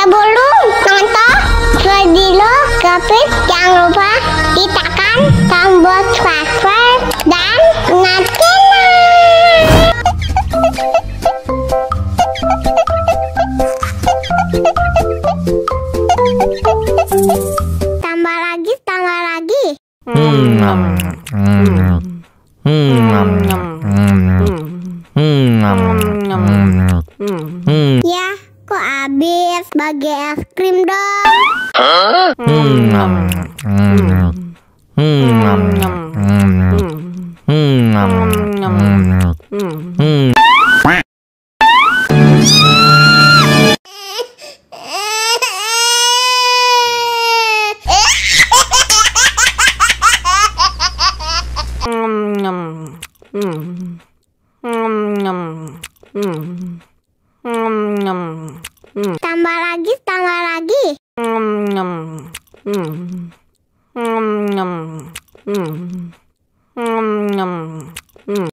Sebelum nonton video Gapit, jangan lupa tekan tombol subscribe dan nyalakan. Tambah lagi. Ya, kok habis bagi es krim dong? Tambah lagi.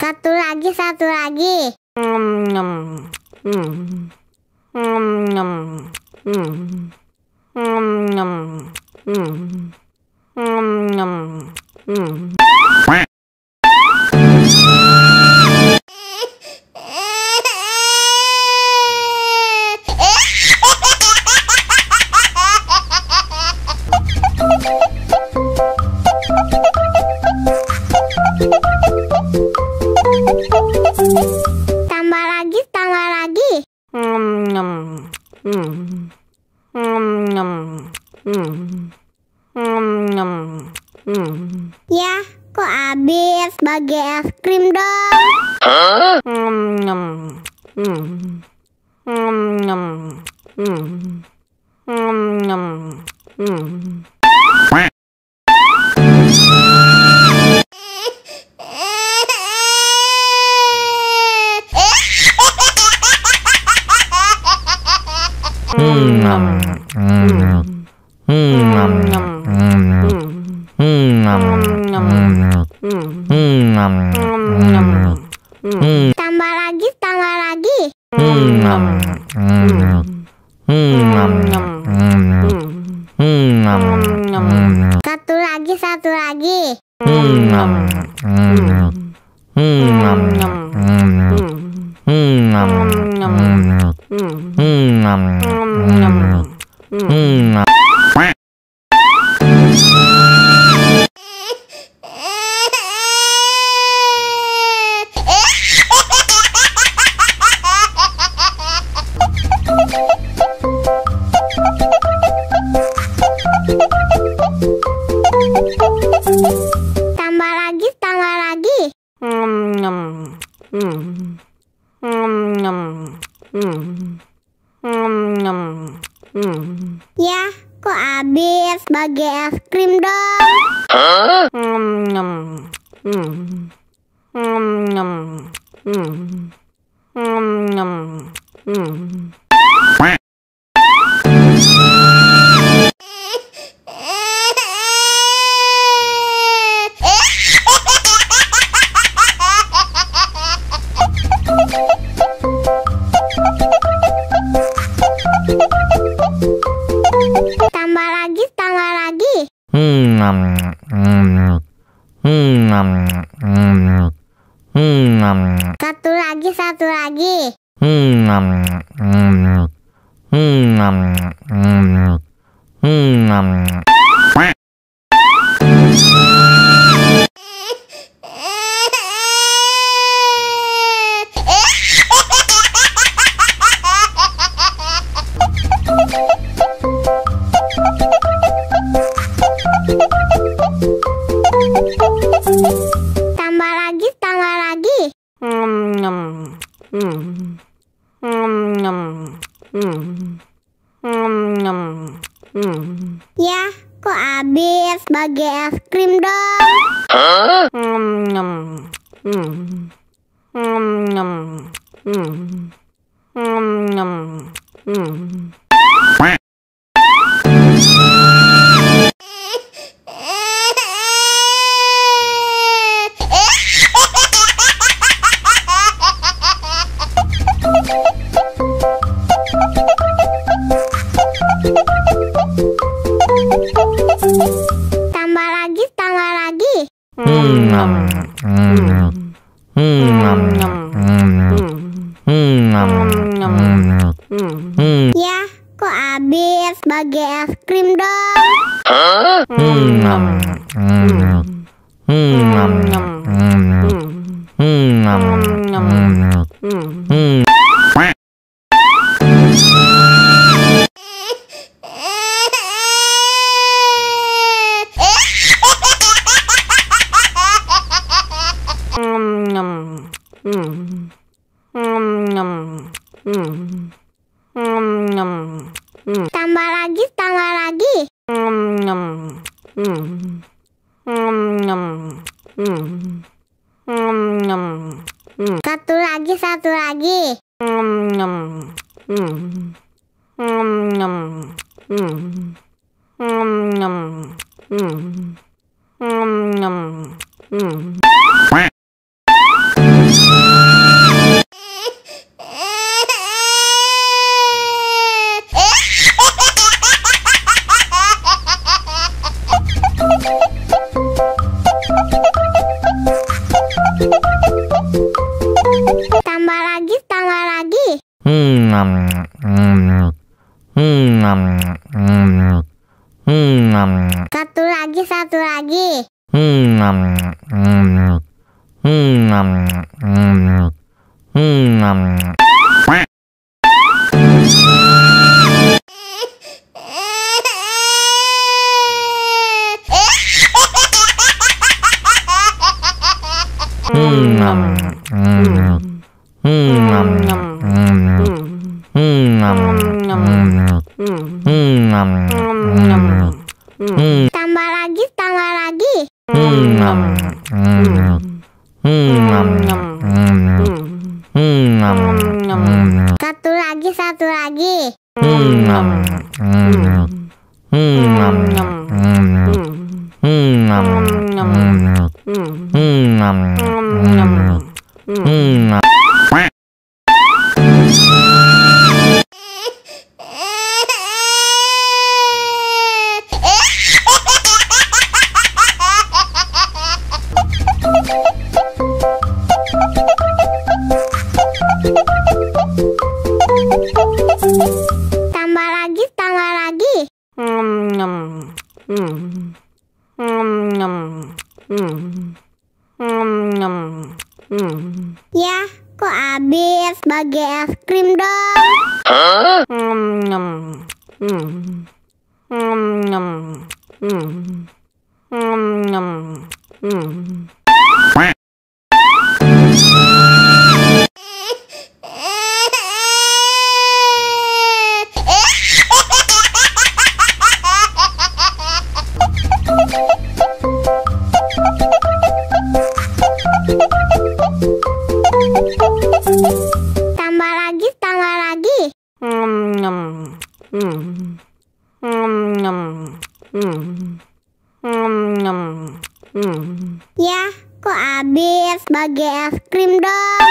Satu lagi. Tambah lagi. Ya, kok habis bagi es krim dong? Tambah lagi. Satu lagi. Tambah lagi. Ya, kok habis bagi es krim dong? Tambah lagi. Satu lagi. Tambah lagi. Ya, kok habis bagi es krim dong? Ya, kok habis? Bagi es krim dong. Tambah lagi, tambah lagi. Satu lagi, satu lagi. Tambah lagi, tambah lagi. Satu lagi, satu lagi. Tambah lagi, tambah lagi. Satu lagi, satu lagi. Tambah lagi, tambah lagi. Ya, kok habis? Bagi es krim dong. Tambah lagi, tambah lagi. Ya, kok habis? Bagi es krim dong.